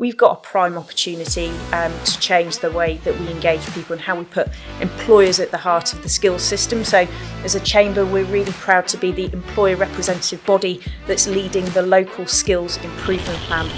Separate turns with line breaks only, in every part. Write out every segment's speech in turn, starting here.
we've got a prime opportunity to change the way that we engage people and how we put employers at the heart of the skills system. So as a chamber, we're really proud to be the employer representative body that's leading the local skills improvement plan.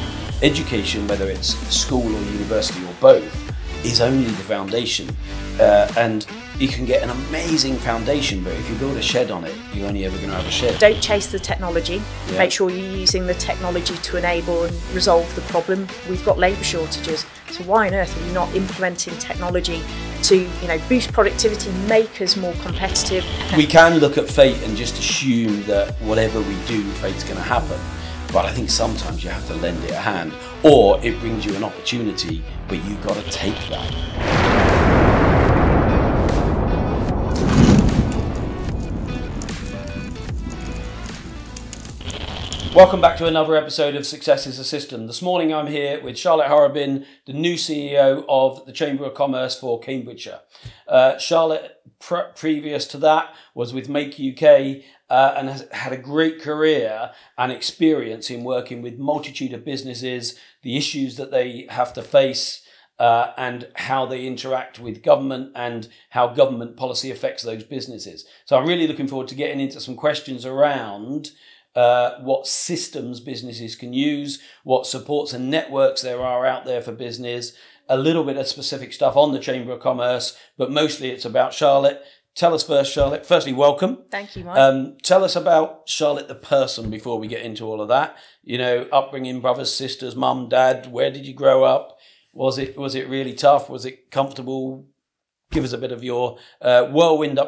Education, whether it's school or university or both, is only the foundation, and you can get an amazing foundation, but if you build a shed on it, you're only ever going to have a shed.
Don't chase the technology. Make sure you're using the technology to enable and resolve the problem. We've got labour shortages, so why on earth are we not implementing technology to, boost productivity, make us more competitive?
We can look at fate and just assume that whatever we do, fate's going to happen. But I think sometimes you have to lend it a hand, or it brings you an opportunity, but you've got to take that. Welcome back to another episode of Success is a System. This morning I'm here with Charlotte Horobin, the new CEO of the Chamber of Commerce for Cambridgeshire. Charlotte, previous to that, was with Make UK and has had a great career and experience in working with multitude of businesses, the issues that they have to face, and how they interact with government and how government policy affects those businesses. So I'm really looking forward to getting into some questions around what systems businesses can use, what supports and networks there are out there for business, a little bit of specific stuff on the Chamber of Commerce, but mostly it's about Charlotte. Tell us first, Charlotte. Firstly, welcome.
Thank you, Mike.
Tell us about Charlotte the person before we get into all of that. Upbringing, brothers, sisters, mum, dad. Where did you grow up? Was it really tough? Was it comfortable? Give us a bit of your whirlwind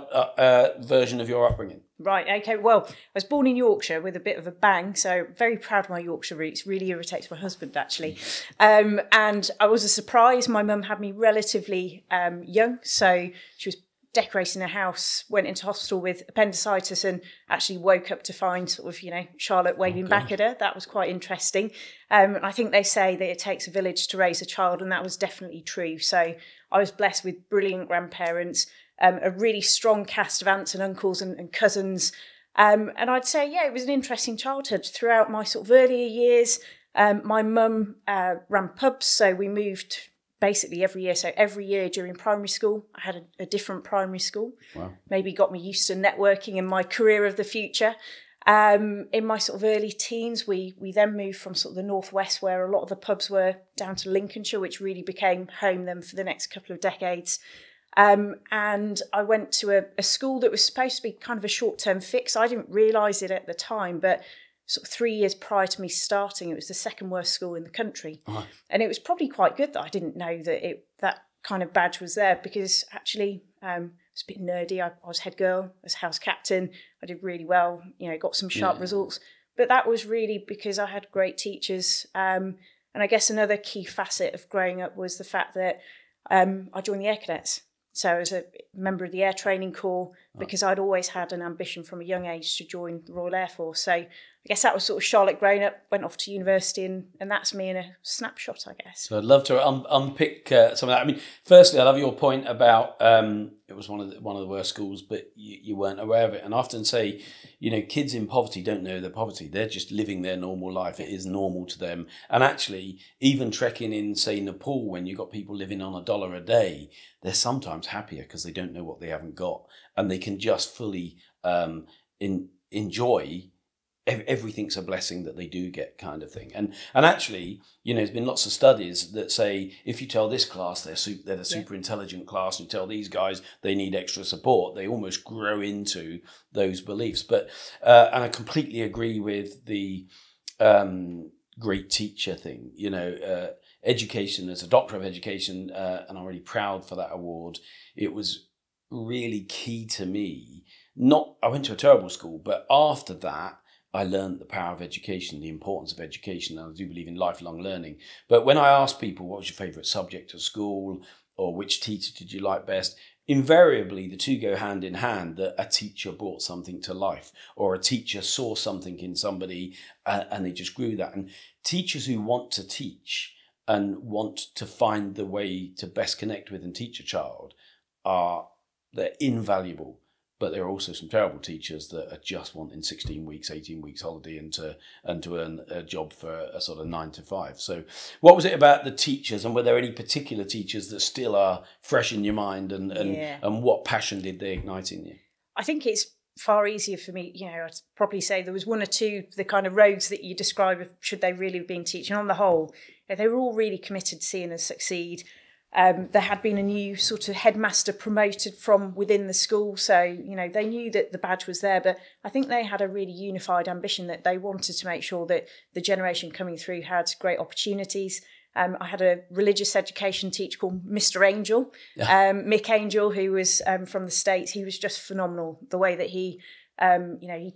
version of your upbringing.
Right, okay. Well, I was born in Yorkshire with a bit of a bang, so very proud of my Yorkshire roots. Really irritates my husband, actually. And I was a surprise. My mum had me relatively young, so she was decorating a house, went into hospital with appendicitis and actually woke up to find Charlotte waving back at her. That was quite interesting. I think they say that it takes a village to raise a child, and that was definitely true. So I was blessed with brilliant grandparents, a really strong cast of aunts and uncles and cousins. And I'd say, it was an interesting childhood. Throughout my sort of earlier years, my mum ran pubs, so we moved basically every year. So every year during primary school, I had a different primary school. Wow. Maybe got me used to networking and my career of the future. In my sort of early teens, we then moved from sort of the northwest, where a lot of the pubs were, down to Lincolnshire, which really became home then for the next couple of decades. And I went to a school that was supposed to be kind of a short-term fix. I didn't realise it at the time, but sort of 3 years prior to me starting, it was the second worst school in the country. Oh. And it was probably quite good that I didn't know that that kind of badge was there, because actually it was a bit nerdy. I was head girl, I was house captain. I did really well, got some sharp results. But that was really because I had great teachers. And I guess another key facet of growing up was the fact that I joined the Air Cadets. So I was a member of the Air Training Corps because I'd always had an ambition from a young age to join the Royal Air Force. So I guess that was sort of Charlotte growing up, went off to university, and that's me in a snapshot, I guess.
So I'd love to unpick some of that. I mean, firstly, I love your point about it was one of the worst schools, but you weren't aware of it. And I often say, kids in poverty don't know their poverty. They're just living their normal life. It is normal to them. And actually, even trekking in, say, Nepal, when you've got people living on $1 a day, they're sometimes happier because they don't know what they haven't got. And they can just fully enjoy everything's a blessing that they do get, kind of thing. And actually, there's been lots of studies that say if you tell this class they're the super intelligent class, and you tell these guys they need extra support, they almost grow into those beliefs. But and I completely agree with the great teacher thing. Education, as a doctor of education, and I'm really proud for that award. It was really key to me. I went to a terrible school, but after that, I learned the power of education, the importance of education, and I do believe in lifelong learning. But when I ask people, what was your favourite subject at school, or which teacher did you like best, invariably the two go hand in hand, that a teacher brought something to life, or a teacher saw something in somebody and they just grew that. And teachers who want to teach and want to find the way to best connect with and teach a child they're invaluable. But there are also some terrible teachers that are just wanting 16 weeks, 18 weeks holiday and to earn a job for a sort of 9 to 5. So what was it about the teachers, and were there any particular teachers that still are fresh in your mind, and what passion did they ignite in you?
I think it's far easier for me, I'd probably say there was one or two, the kind of roads that you describe of should they really have been teaching. On the whole, they were all really committed to seeing us succeed. There had been a new sort of headmaster promoted from within the school. So, they knew that the badge was there, but I think they had a really unified ambition that they wanted to make sure that the generation coming through had great opportunities. I had a religious education teacher called Mr. Angel, Mick Angel, who was from the States. He was just phenomenal. The way that he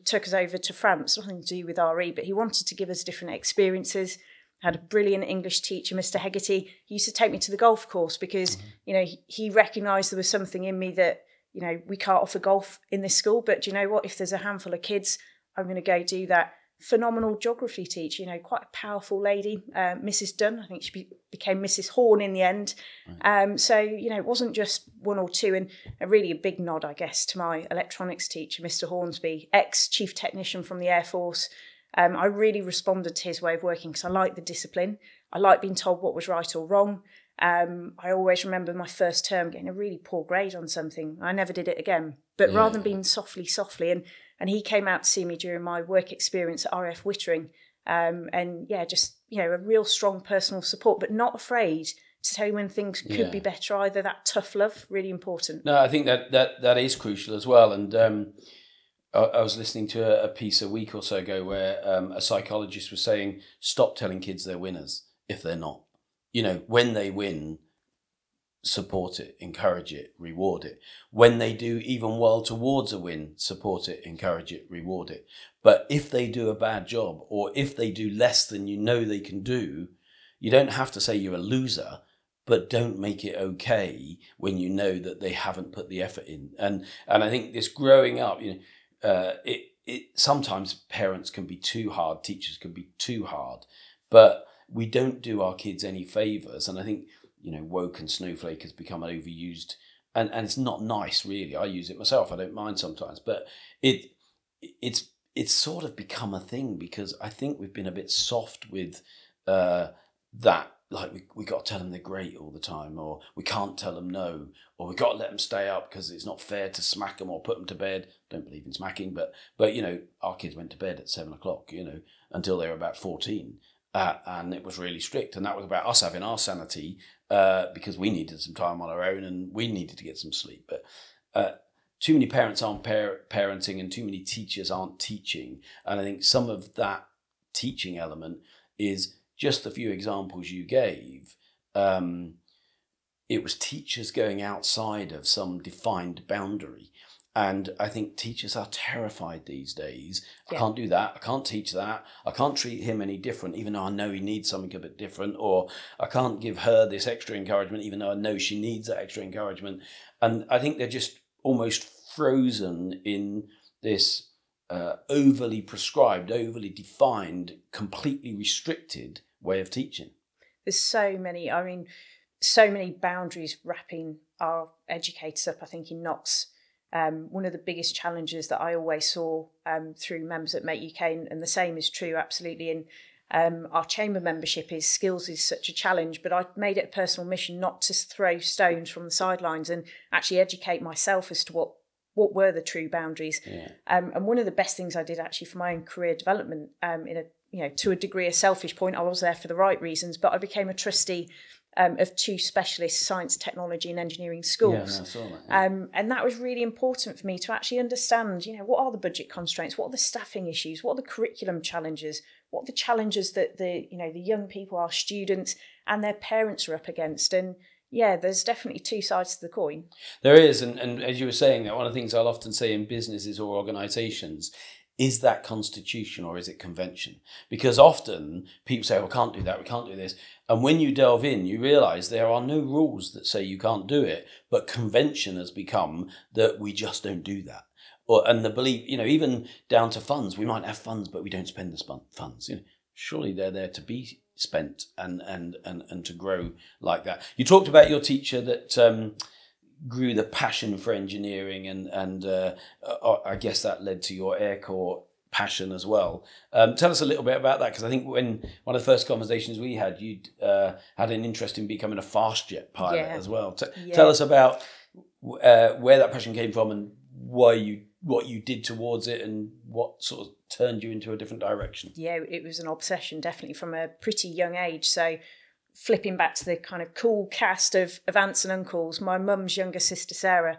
took us over to France, nothing to do with RE, but he wanted to give us different experiences. Had a brilliant English teacher, Mr. Hegarty. He used to take me to the golf course because, he recognised there was something in me that, we can't offer golf in this school, but do you know what? If there's a handful of kids, I'm going to go do that. Phenomenal geography teacher, quite a powerful lady, Mrs. Dunn. I think she became Mrs. Horn in the end. Right. So, it wasn't just one or two. And a big nod, I guess, to my electronics teacher, Mr. Hornsby, ex-chief technician from the Air Force. I really responded to his way of working because I like the discipline. I like being told what was right or wrong. I always remember my first term getting a really poor grade on something. I never did it again. But rather than being softly, and he came out to see me during my work experience at RF Wittering. A real strong personal support, but not afraid to tell you when things could be better either. That tough love, really important.
No, I think that is crucial as well. And I was listening to a piece a week or so ago where a psychologist was saying, stop telling kids they're winners if they're not. When they win, support it, encourage it, reward it. When they do even well towards a win, support it, encourage it, reward it. But if they do a bad job, or if they do less than they can do, you don't have to say you're a loser, but don't make it okay when you know that they haven't put the effort in. And I think this growing up, sometimes parents can be too hard, teachers can be too hard, but we don't do our kids any favours. And I think, woke and snowflake has become overused, and it's not nice, really. I use it myself. I don't mind sometimes, but it's sort of become a thing because I think we've been a bit soft with that. Like we got to tell them they're great all the time, or we can't tell them no, or we got to let them stay up because it's not fair to smack them or put them to bed. Don't believe in smacking, but our kids went to bed at 7:00, until they were about 14. And it was really strict, and that was about us having our sanity because we needed some time on our own and we needed to get some sleep. But too many parents aren't parenting, and too many teachers aren't teaching. And I think some of that teaching element is just a few examples you gave. It was teachers going outside of some defined boundary. And I think teachers are terrified these days. I can't do that. I can't teach that. I can't treat him any different, even though I know he needs something a bit different. Or I can't give her this extra encouragement, even though I know she needs that extra encouragement. And I think they're just almost frozen in this overly prescribed, overly defined, completely restricted way of teaching.
There's so many boundaries wrapping our educators up, I think, in knots. One of the biggest challenges that I always saw through members at Make UK, and the same is true absolutely in our chamber membership, is skills is such a challenge, but I made it a personal mission not to throw stones from the sidelines and actually educate myself as to what were the true boundaries. And one of the best things I did actually for my own career development, to a degree a selfish point, I was there for the right reasons, but I became a trustee of two specialist science, technology and engineering schools. I saw that, and that was really important for me to actually understand, what are the budget constraints, what are the staffing issues, what are the curriculum challenges, what are the challenges that the young people, our students and their parents are up against. And there's definitely two sides to the coin. There
is, and as you were saying, that one of the things I'll often say in businesses or organisations, is that constitution or is it convention? Because often people say, we can't do that, we can't do this. And when you delve in, you realise there are no rules that say you can't do it, but convention has become that we just don't do that. And the belief, even down to funds, we might have funds, but we don't spend the funds. Surely they're there to be spent and to grow like that. You talked about your teacher that grew the passion for engineering, and I guess that led to your Air Corps passion as well. Tell us a little bit about that, because I think when one of the first conversations we had, you'd had an interest in becoming a fast jet pilot as well. Tell us about where that passion came from and what you did towards it, and what sort of turned you into a different direction.
Yeah, it was an obsession, definitely from a pretty young age. So flipping back to the kind of cool cast of aunts and uncles, my mum's younger sister Sarah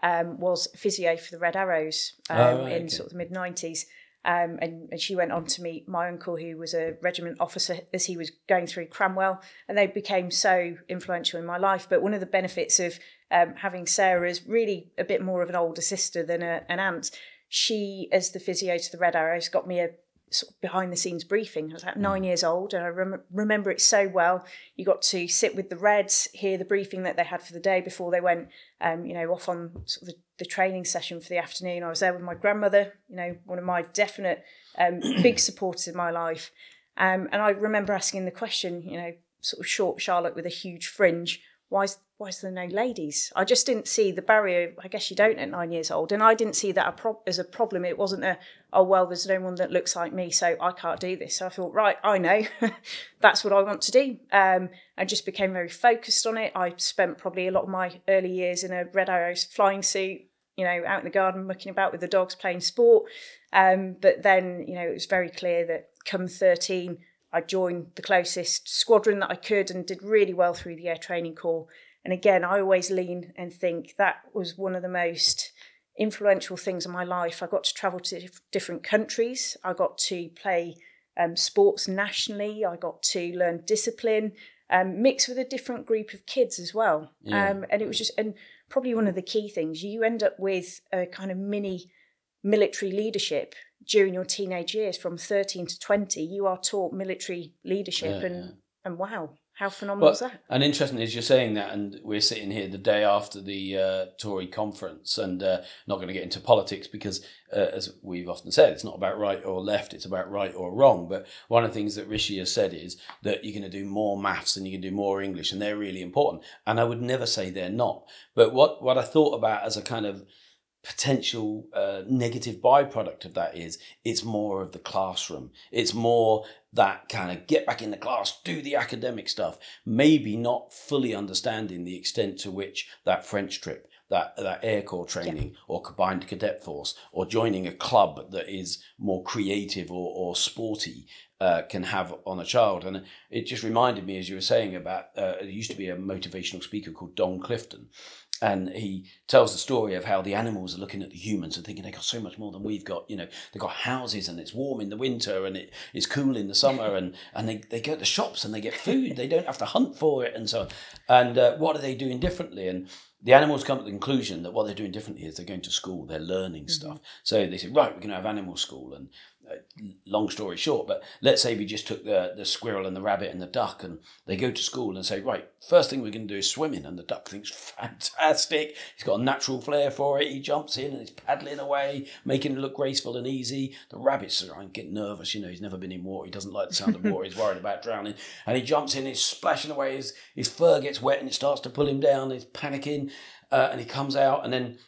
was physio for the Red Arrows in sort of the mid-90s. And she went on to meet my uncle, who was a regiment officer as he was going through Cranwell, and they became so influential in my life. But one of the benefits of having Sarah as really a bit more of an older sister than an aunt, she, as the physio to the Red Arrows, got me a sort of behind-the-scenes briefing. I was about 9 years old, and I remember it so well. You got to sit with the Reds, hear the briefing that they had for the day before they went, off on sort of the training session for the afternoon. I was there with my grandmother, one of my definite big supporters in my life. And I remember asking the question, sort of short Charlotte with a huge fringe, why is there no ladies? I just didn't see the barrier. I guess you don't at 9 years old. And I didn't see that as a problem. It wasn't there's no one that looks like me, so I can't do this. So I thought, right, I know. That's what I want to do. I just became very focused on it. I spent probably a lot of my early years in a Red Arrows flying suit, out in the garden, mucking about with the dogs, playing sport. But then, it was very clear that come 13, I joined the closest squadron that I could and did really well through the Air Training Corps. And again, I always lean and think that was one of the most influential things in my life. I got to travel to different countries. I got to play sports nationally. I got to learn discipline, mix with a different group of kids as well. Yeah. And it was and probably one of the key things, you end up with a kind of mini military leadership during your teenage years. From 13 to 20, you are taught military leadership, and wow, how phenomenal is that? And
interesting is you're saying that, and we're sitting here the day after the Tory conference, and not going to get into politics because, as we've often said, it's not about right or left, it's about right or wrong. But one of the things that Rishi has said is that you're going to do more maths and you can do more English, and they're really important. And I would never say they're not. But what I thought about as a kind of potential negative byproduct of that is it's more of the classroom. It's more that kind of get back in the class, do the academic stuff, maybe not fully understanding the extent to which that French trip, that Air Corps training, or combined cadet force, or joining a club that is more creative or sporty can have on a child. And it just reminded me, as you were saying, about there used to be a motivational speaker called Don Clifton. And he tells the story of how the animals are looking at the humans and thinking they got so much more than we've got. They've got houses and it's warm in the winter and it's cool in the summer, and they go to the shops and they get food. They don't have to hunt for it and so on. And what are they doing differently? And the animals come to the conclusion that what they're doing differently is they're going to school, they're learning stuff. So they say, right, we're going to have animal school. And long story short, but let's say we just took the squirrel and the rabbit and the duck, and they go to school and say, right, first thing we're going to do is swimming. And the duck thinks, fantastic, he's got a natural flair for it. He jumps in and he's paddling away, making it look graceful and easy. The rabbit's getting nervous, he's never been in water, he doesn't like the sound of water, he's worried about drowning, and he jumps in, he's splashing away, his fur gets wet and it starts to pull him down, he's panicking, and he comes out and then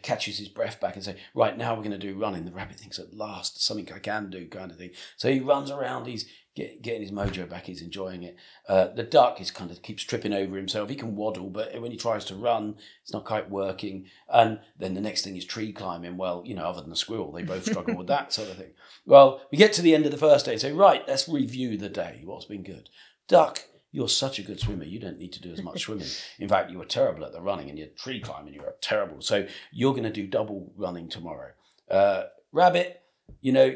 catches his breath back and say, right, now we're going to do running. The rabbit thinks, at last, something I can do, kind of thing. So he runs around, he's getting his mojo back, he's enjoying it. The duck keeps tripping over himself. He can waddle, but when he tries to run, it's not quite working. And then the next thing is tree climbing. Well, other than the squirrel, they both struggle with that sort of thing. Well, we get to the end of the first day and say, right, let's review the day. What's been good? Duck, you're such a good swimmer, you don't need to do as much swimming. In fact, you were terrible at the running, and your tree climbing, you were terrible. So you're going to do double running tomorrow. Rabbit,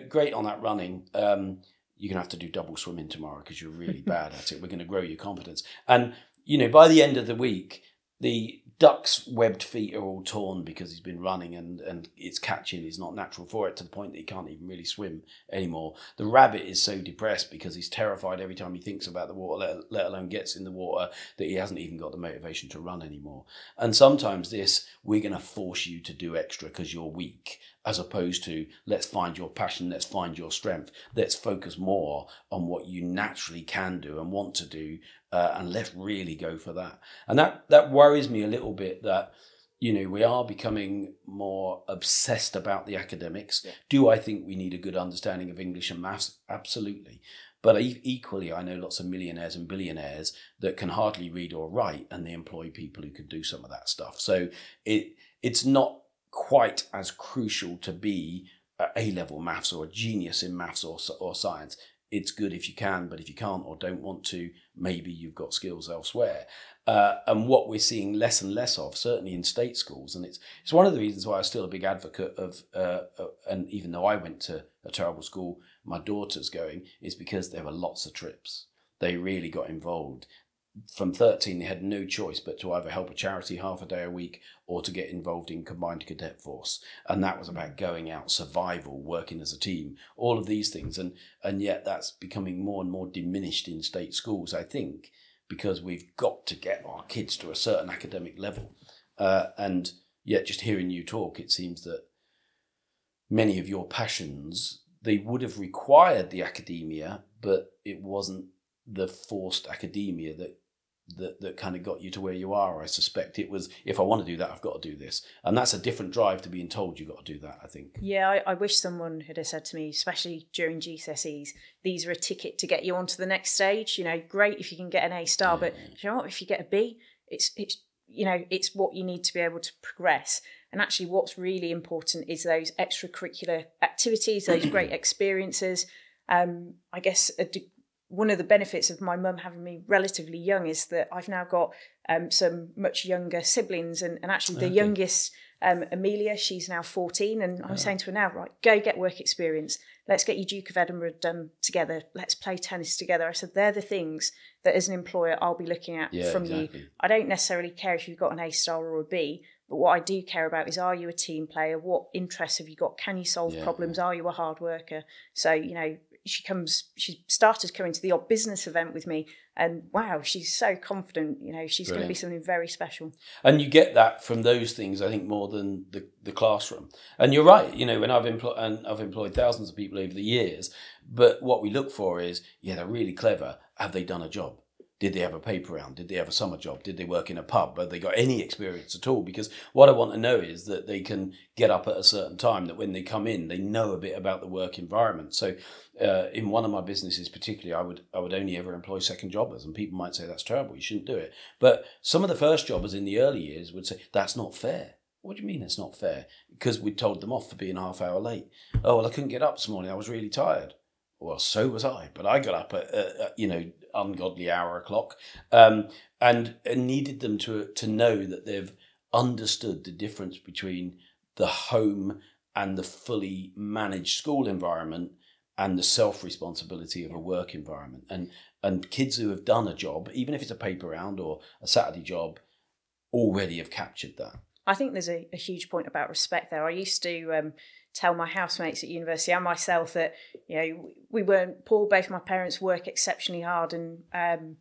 great on that running. You're going to have to do double swimming tomorrow because you're really bad at it. We're going to grow your competence. And, by the end of the week, the duck's webbed feet are all torn because he's been running and it's catching is not natural for it, to the point that he can't even really swim anymore. The rabbit is so depressed because he's terrified every time he thinks about the water, let alone gets in the water, that he hasn't even got the motivation to run anymore. And sometimes we're going to force you to do extra because you're weak. as opposed to let's find your passion, let's find your strength, let's focus more on what you naturally can do and want to do, and let's really go for that. And that worries me a little bit, that we are becoming more obsessed about the academics. Yeah. Do I think we need a good understanding of English and maths? Absolutely. But equally, I know lots of millionaires and billionaires that can hardly read or write, and they employ people who can do some of that stuff. So it's not quite as crucial to be A-level maths or a genius in maths or science. It's good if you can, but if you can't or don't want to, maybe you've got skills elsewhere. And what we're seeing less and less of, certainly in state schools, and it's one of the reasons why I'm still a big advocate of, and even though I went to a terrible school, my daughter's going, is because there were lots of trips. They really got involved. From 13, they had no choice but to either help a charity half a day a week or to get involved in combined cadet force. And that was about going out, survival, working as a team, all of these things. And yet that's becoming more and more diminished in state schools, I think, because we've got to get our kids to a certain academic level. And yet just hearing you talk, it seems that many of your passions, they would have required the academia, but it wasn't the forced academia that kind of got you to where you are. I suspect it was, if I want to do that, I've got to do this. And that's a different drive to being told you've got to do that, I think.
Yeah, I wish someone had said to me, especially during GCSEs, these are a ticket to get you onto the next stage. Great if you can get an A star, but you know what, if you get a B, it's what you need to be able to progress. And actually what's really important is those extracurricular activities, those great experiences. I guess one of the benefits of my mum having me relatively young is that I've now got some much younger siblings, and actually the youngest, Amelia, she's now 14, and I'm saying to her now, right, go get work experience. Let's get you Duke of Edinburgh done together. Let's play tennis together. I said, they're the things that as an employer I'll be looking at from you. I don't necessarily care if you've got an A star or a B, but what I do care about is, are you a team player? What interests have you got? Can you solve problems? Are you a hard worker? So, she started coming to the odd business event with me, and wow, she's so confident. She's going to be something very special.
And you get that from those things, I think, more than the classroom. And you're right. When I've employed thousands of people over the years, but what we look for is, they're really clever. Have they done a job? Did they have a paper round? Did they have a summer job? Did they work in a pub? Have they got any experience at all? Because what I want to know is that they can get up at a certain time, that when they come in, they know a bit about the work environment. So in one of my businesses particularly, I would only ever employ second jobbers, and people might say that's terrible, you shouldn't do it. But some of the first jobbers in the early years would say, that's not fair. What do you mean it's not fair? Because we'd told them off for being a half hour late. Oh, well, I couldn't get up this morning. I was really tired. Well, so was I, but I got up at ungodly hour o'clock, and needed them to know that they've understood the difference between the home and the fully managed school environment and the self-responsibility of a work environment. And kids who have done a job, even if it's a paper round or a Saturday job, already have captured that.
I think there's a huge point about respect there. I used to tell my housemates at university and myself that we weren't poor. Both my parents work exceptionally hard, and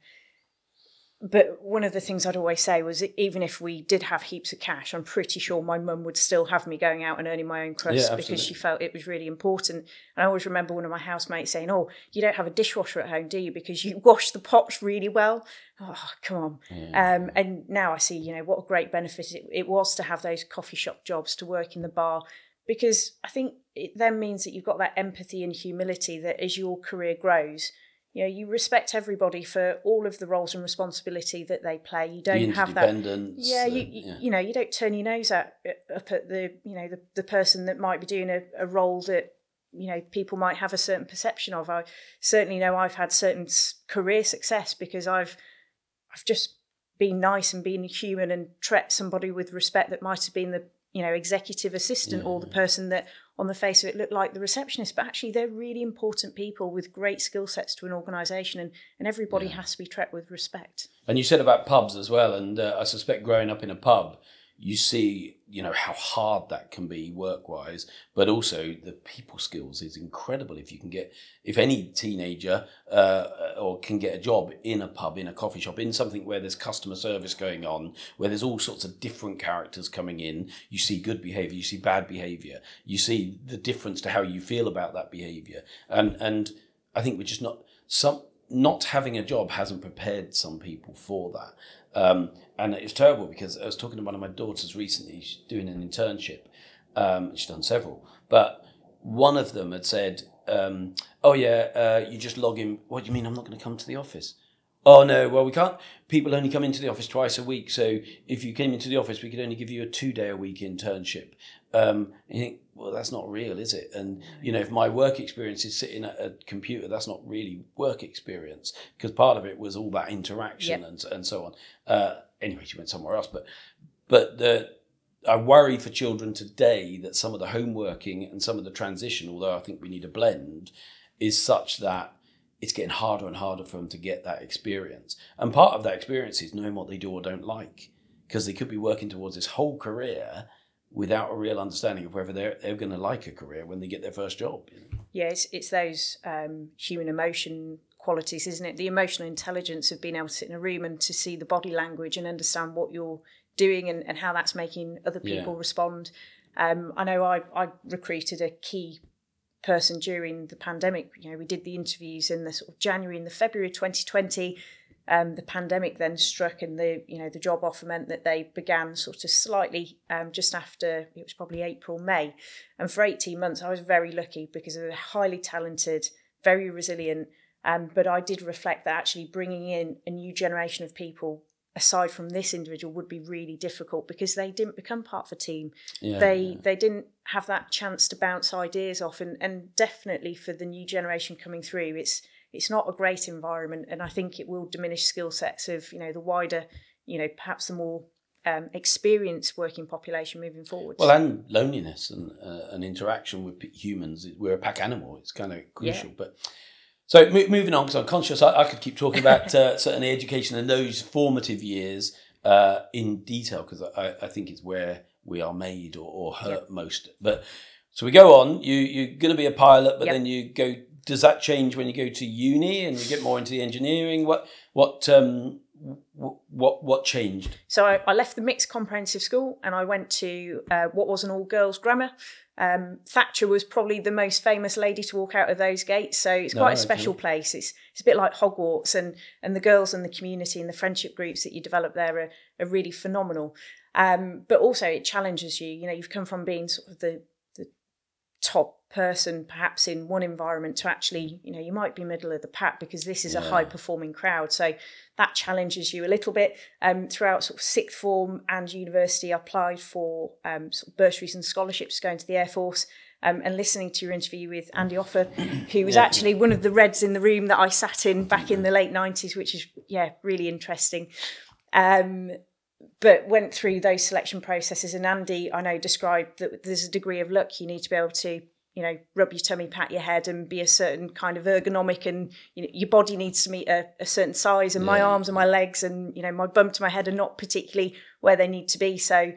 but one of the things I'd always say was, even if we did have heaps of cash, I'm pretty sure my mum would still have me going out and earning my own crust, because she felt it was really important. And I always remember one of my housemates saying, "Oh, you don't have a dishwasher at home, do you? Because you wash the pots really well." Oh, come on. And now I see, what a great benefit it was to have those coffee shop jobs, to work in the bar, because I think it then means that you've got that empathy and humility that as your career grows, you respect everybody for all of the roles and responsibility that they play. You don't have that. You don't turn your nose up at the person that might be doing a role that people might have a certain perception of. I certainly know I've had certain career success because I've just been nice and been human and treat somebody with respect that might have been the executive assistant or the person that on the face of it looked like the receptionist, but actually they're really important people with great skill sets to an organisation, and everybody has to be treated with respect.
And you said about pubs as well, and I suspect growing up in a pub, you see, you know, how hard that can be work-wise, but also the people skills is incredible. If any teenager or can get a job in a pub, in a coffee shop, in something where there's customer service going on, where there's all sorts of different characters coming in, you see good behaviour, you see bad behaviour, you see the difference to how you feel about that behaviour, and I think we're just not having a job hasn't prepared some people for that. And it's terrible, because I was talking to one of my daughters recently. She's doing an internship. She's done several, but one of them had said, you just log in. What do you mean I'm not going to come to the office? Oh no, well we can't. People only come into the office twice a week. So if you came into the office, we could only give you a 2-day-a-week internship. And you think, well, that's not real, is it? And, you know, if my work experience is sitting at a computer, that's not really work experience, because part of it was all that interaction and so on. Anyway, she went somewhere else. But I worry for children today that some of the homeworking and some of the transition, although I think we need a blend, is such that it's getting harder and harder for them to get that experience. And part of that experience is knowing what they do or don't like, because they could be working towards this whole career without a real understanding of whether they're going to like a career when they get their first job. You know?
Yeah, it's those human emotion qualities, isn't it? The emotional intelligence of being able to sit in a room and to see the body language and understand what you're doing and how that's making other people respond. I know I recruited a key person during the pandemic. You know, we did the interviews in the sort of January and the February of 2020. The pandemic then struck, and the job offer meant that they began sort of slightly just after, it was probably April, May. And for 18 months, I was very lucky because they were highly talented, very resilient. But I did reflect that actually bringing in a new generation of people, aside from this individual, would be really difficult, because they didn't become part of a team. They didn't have that chance to bounce ideas off. And definitely for the new generation coming through, it's not a great environment, and I think it will diminish skill sets of, you know, the wider, you know, perhaps the more experienced working population moving forward.
Well, and loneliness and interaction with humans. We're a pack animal. It's kind of crucial. But so moving on, because I'm conscious I could keep talking about certainly education and those formative years in detail, because I think it's where we are made or hurt most. But so we go on. You're going to be a pilot, but then you go. Does that change when you go to uni and you get more into the engineering? What changed?
So I left the mixed comprehensive school and I went to what was an all-girls grammar. Thatcher was probably the most famous lady to walk out of those gates, so it's quite a special place. It's a bit like Hogwarts, and the girls and the community and the friendship groups that you develop there are really phenomenal. But also it challenges you. You know, you've come from being sort of the top person perhaps in one environment to actually, you know, you might be middle of the pack, because this is a high performing crowd. So that challenges you a little bit. Throughout sort of sixth form and university, I applied for sort of bursaries and scholarships going to the Air Force. And listening to your interview with Andy Offer, who was actually one of the Reds in the room that I sat in back in the late 90s, which is, really interesting. But went through those selection processes, and Andy, I know, described that there's a degree of luck. You need to be able to, you know, rub your tummy, pat your head, and be a certain kind of ergonomic, and, you know, your body needs to meet a certain size, and my arms and my legs and, you know, my bum to my head are not particularly where they need to be. So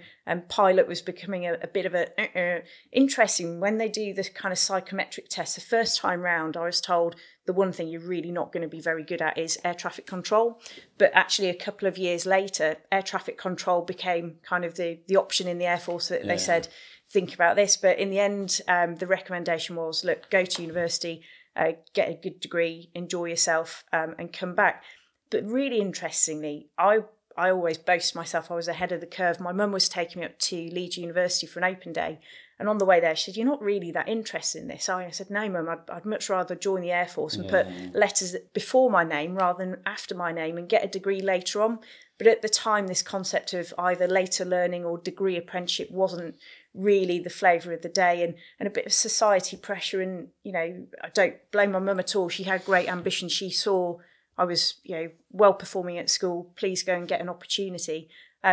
pilot was becoming a bit of a interesting. When they do this kind of psychometric test the first time round, I was told the one thing you're really not going to be very good at is air traffic control. But actually a couple of years later, air traffic control became kind of the option in the Air Force that they said, think about this. But in the end, the recommendation was, look, go to university, get a good degree, enjoy yourself, and come back. But really interestingly, I always boast myself I was ahead of the curve. My mum was taking me up to Leeds University for an open day. And on the way there, she said, you're not really that interested in this. I said, no, Mum, I'd much rather join the Air Force and put letters before my name rather than after my name and get a degree later on. But at the time, this concept of either later learning or degree apprenticeship wasn't really the flavour of the day, and a bit of society pressure. And, you know, I don't blame my mum at all. She had great ambition. She saw I was, you know, well performing at school. Please go and get an opportunity.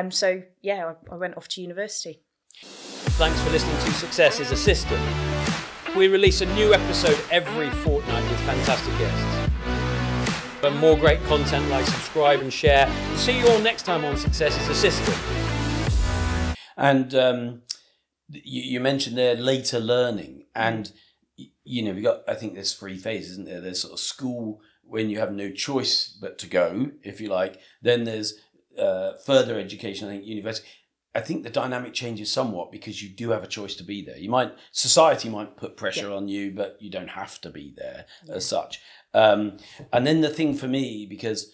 So, I went off to university.
Thanks for listening to Success is a System. We release a new episode every fortnight with fantastic guests. For more great content, like, subscribe and share. See you all next time on Success is a System.
And you mentioned there later learning, and we got, I think there's 3 phases, isn't there? There's sort of school when you have no choice but to go, if you like. Then there's further education, I think university. I think the dynamic changes somewhat because you do have a choice to be there. Society might put pressure on you, but you don't have to be there as such. And then the thing for me, because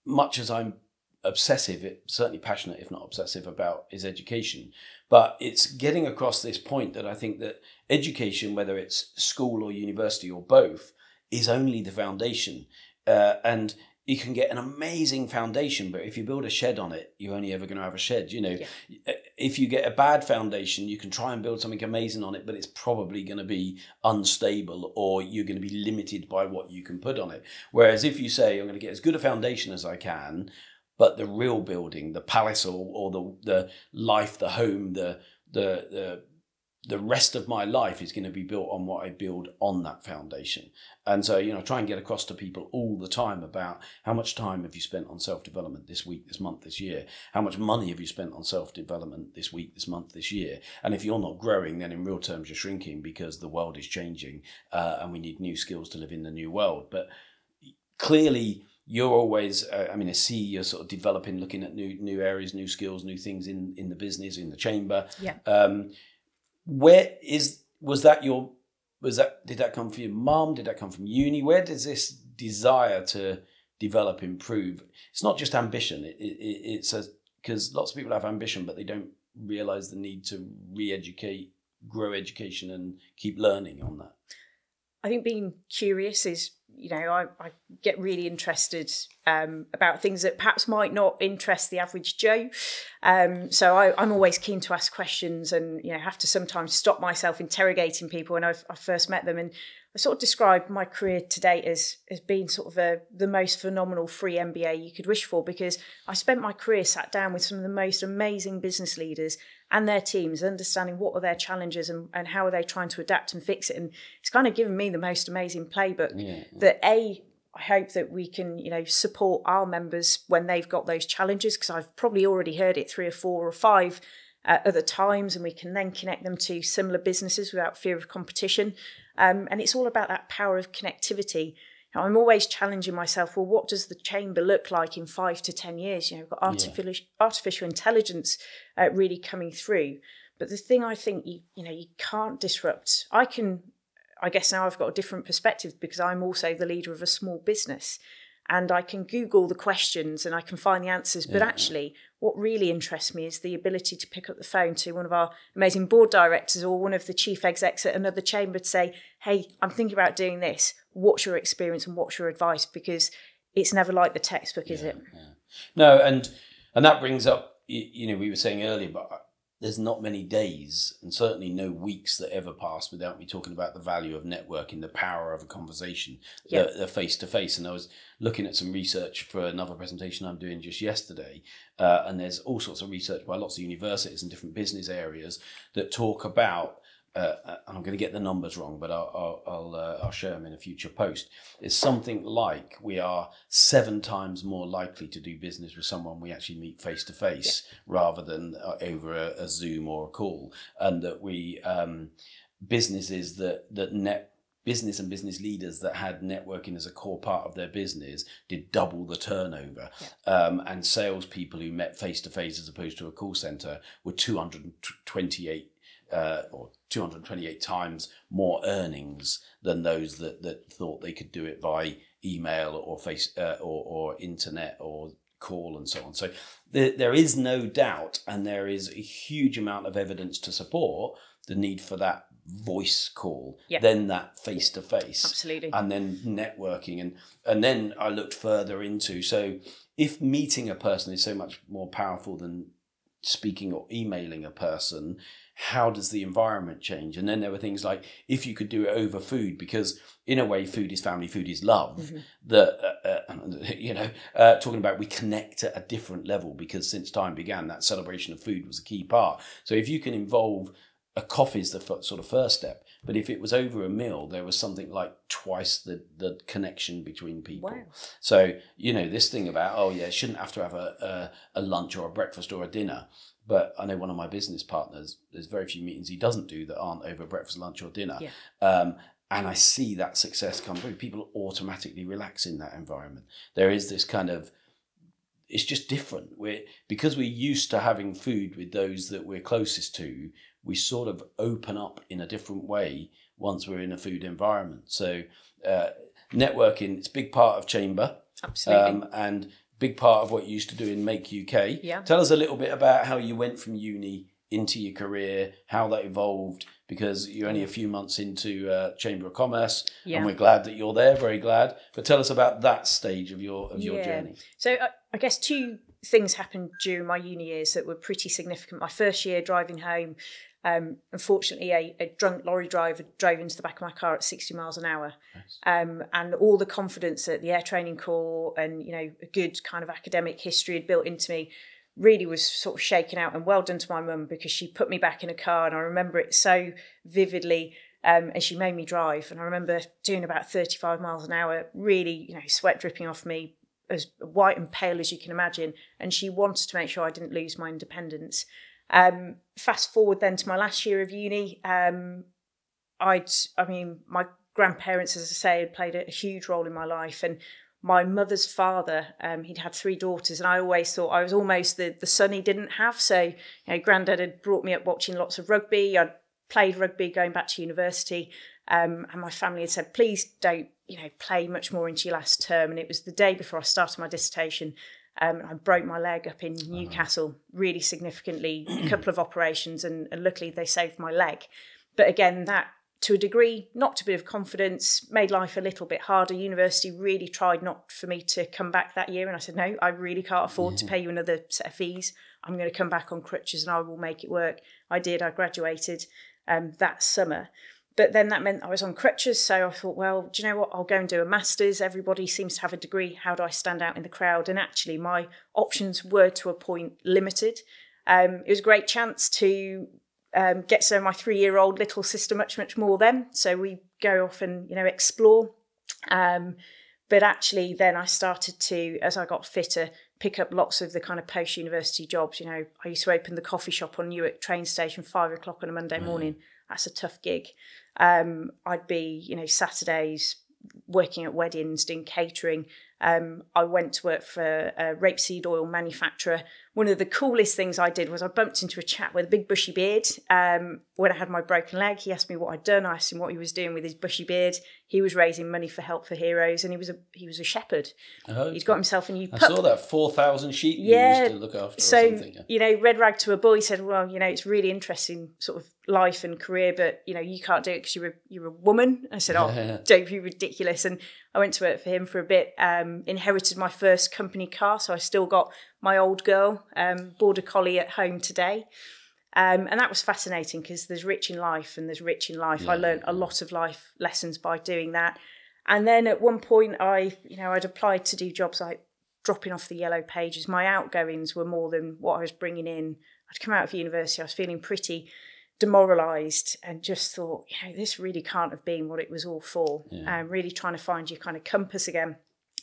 much as I'm obsessive, certainly passionate, if not obsessive about, is education. But it's getting across this point that I think that education, whether it's school or university or both, is only the foundation. And you can get an amazing foundation, but if you build a shed on it, you're only ever going to have a shed. If you get a bad foundation, you can try and build something amazing on it, but it's probably going to be unstable, or you're going to be limited by what you can put on it. Whereas if you say, I'm going to get as good a foundation as I can, but the real building, the palace or the life, the home, the rest of my life is going to be built on what I build on that foundation. And so, try and get across to people all the time about how much time have you spent on self-development this week, this month, this year? How much money have you spent on self-development this week, this month, this year? And if you're not growing, then in real terms, you're shrinking because the world is changing and we need new skills to live in the new world. But clearly, you're always, I see you're sort of developing, looking at new areas, new skills, new things in the business, in the chamber.
Yeah.
Did that come from your mum? Did that come from uni? Where does this desire to develop, improve? It's not just ambition. It's because lots of people have ambition, but they don't realize the need to re-educate, grow education, and keep learning on that.
I think being curious is, I get really interested about things that perhaps might not interest the average Joe. So I'm always keen to ask questions and, have to sometimes stop myself interrogating people when I first met them. And I sort of describe my career to date as being sort of the most phenomenal free MBA you could wish for, because I spent my career sat down with some of the most amazing business leaders and their teams, understanding what are their challenges and how are they trying to adapt and fix it. And it's kind of given me the most amazing playbook that I hope that we can, support our members when they've got those challenges, because I've probably already heard it 3 or 4 or 5 other times, and we can then connect them to similar businesses without fear of competition. And it's all about that power of connectivity. I'm always challenging myself, well, what does the chamber look like in 5 to 10 years? We've got artificial intelligence really coming through. But the thing I think you can't disrupt, I guess now I've got a different perspective because I'm also the leader of a small business, and I can Google the questions and I can find the answers. But actually, what really interests me is the ability to pick up the phone to one of our amazing board directors or one of the chief execs at another chamber to say, hey, I'm thinking about doing this. What's your experience and what's your advice? Because it's never like the textbook, is it?
Yeah. No, and that brings up, we were saying earlier, but there's not many days and certainly no weeks that ever pass without me talking about the value of networking, the power of a conversation, the face-to-face. And I was looking at some research for another presentation I'm doing just yesterday, and there's all sorts of research by lots of universities and different business areas that talk about, and I'm going to get the numbers wrong, but I'll share them in a future post. It's something like we are 7 times more likely to do business with someone we actually meet face to face rather than over a Zoom or a call, and that we businesses business and business leaders that had networking as a core part of their business did double the turnover, and salespeople who met face to face as opposed to a call center were 228 times more earnings than those that thought they could do it by email or face or internet or call and so on. So there is no doubt, and there is a huge amount of evidence to support the need for that voice call, then that face to face,
absolutely,
and then networking, and then I looked further into, so if meeting a person is so much more powerful than speaking or emailing a person, how does the environment change? And then there were things like, if you could do it over food, because in a way food is family, food is love, talking about we connect at a different level, because since time began that celebration of food was a key part. So if you can involve a coffee's the sort of first step. But if it was over a meal, there was something like twice the connection between people.
Wow.
So, this thing about, shouldn't have to have a lunch or a breakfast or a dinner. But I know one of my business partners, there's very few meetings he doesn't do that aren't over breakfast, lunch or dinner.
Yeah.
And I see that success come through. People automatically relax in that environment. There is this kind of, it's just different. Because we're used to having food with those that we're closest to, we sort of open up in a different way once we're in a food environment. So networking, it's a big part of Chamber.
Absolutely.
And big part of what you used to do in Make UK.
Yeah.
Tell us a little bit about how you went from uni into your career, how that evolved, because you're only a few months into Chamber of Commerce, and we're glad that you're there, very glad. But tell us about that stage of your journey.
So I guess two things happened during my uni years that were pretty significant. My first year driving home, unfortunately, a drunk lorry driver drove into the back of my car at 60 miles an hour. Nice. And all the confidence that the Air Training Corps and, a good kind of academic history had built into me really was sort of shaken out. And well done to my mum, because she put me back in a car, and I remember it so vividly. And she made me drive. And I remember doing about 35 miles an hour, really, sweat dripping off me, as white and pale as you can imagine. And she wanted to make sure I didn't lose my independence. Fast forward then to my last year of uni. My grandparents, as I say, had played a huge role in my life. And my mother's father, he'd had 3 daughters, and I always thought I was almost the son he didn't have. So, Granddad had brought me up watching lots of rugby. I'd played rugby going back to university, and my family had said, please don't, play much more into your last term. And it was the day before I started my dissertation. I broke my leg up in Newcastle really significantly, a couple of operations, and luckily they saved my leg. But again, that, to a degree, knocked a bit of confidence, made life a little bit harder. University really tried not for me to come back that year. And I said, no, I really can't afford to pay you another set of fees. I'm going to come back on crutches and I will make it work. I did. I graduated that summer. But then that meant I was on crutches. So I thought, well, do you know what? I'll go and do a master's. Everybody seems to have a degree. How do I stand out in the crowd? And actually, my options were, to a point, limited. It was a great chance to get to know my 3-year-old little sister much, much more then. So we go off and, explore. But actually then I started to, as I got fitter, pick up lots of the kind of post-university jobs. I used to open the coffee shop on Newark train station 5 o'clock on a Monday morning. That's a tough gig. I'd be, Saturdays working at weddings, doing catering. I went to work for a rapeseed oil manufacturer. One of the coolest things I did was I bumped into a chap with a big bushy beard. When I had my broken leg, he asked me what I'd done. I asked him what he was doing with his bushy beard. He was raising money for Help for Heroes, and he was a shepherd. Oh, he'd got himself a new pup.
I saw that 4,000 sheep you used to look after.
So,
or something.
red rag to a bull. He said, well, it's really interesting sort of life and career, but, you can't do it because you're a woman. I said, don't be ridiculous. And I went to work for him for a bit, inherited my first company car. So I still got my old girl, border collie at home today. And that was fascinating because there's rich in life and there's rich in life. I learned a lot of life lessons by doing that. And then at one point I'd applied to do jobs like dropping off the yellow pages. My outgoings were more than what I was bringing in. I'd come out of university, I was feeling pretty demoralised and just thought, this really can't have been what it was all for. Really trying to find your kind of compass again.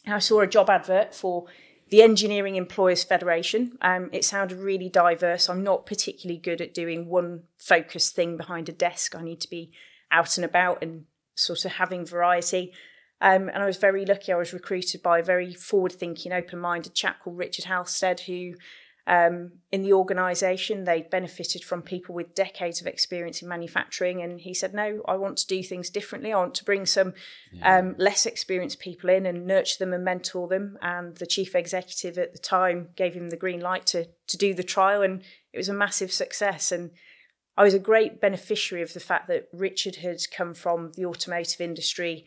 And I saw a job advert for the Engineering Employers Federation. It sounded really diverse. I'm not particularly good at doing one focused thing behind a desk. I need to be out and about and sort of having variety. And I was very lucky. I was recruited by a very forward-thinking, open-minded chap called Richard Halstead, who in the organisation, they benefited from people with decades of experience in manufacturing. And he said, no, I want to do things differently. I want to bring some less experienced people in and nurture them and mentor them. And the chief executive at the time gave him the green light to do the trial. And it was a massive success. And I was a great beneficiary of the fact that Richard had come from the automotive industry.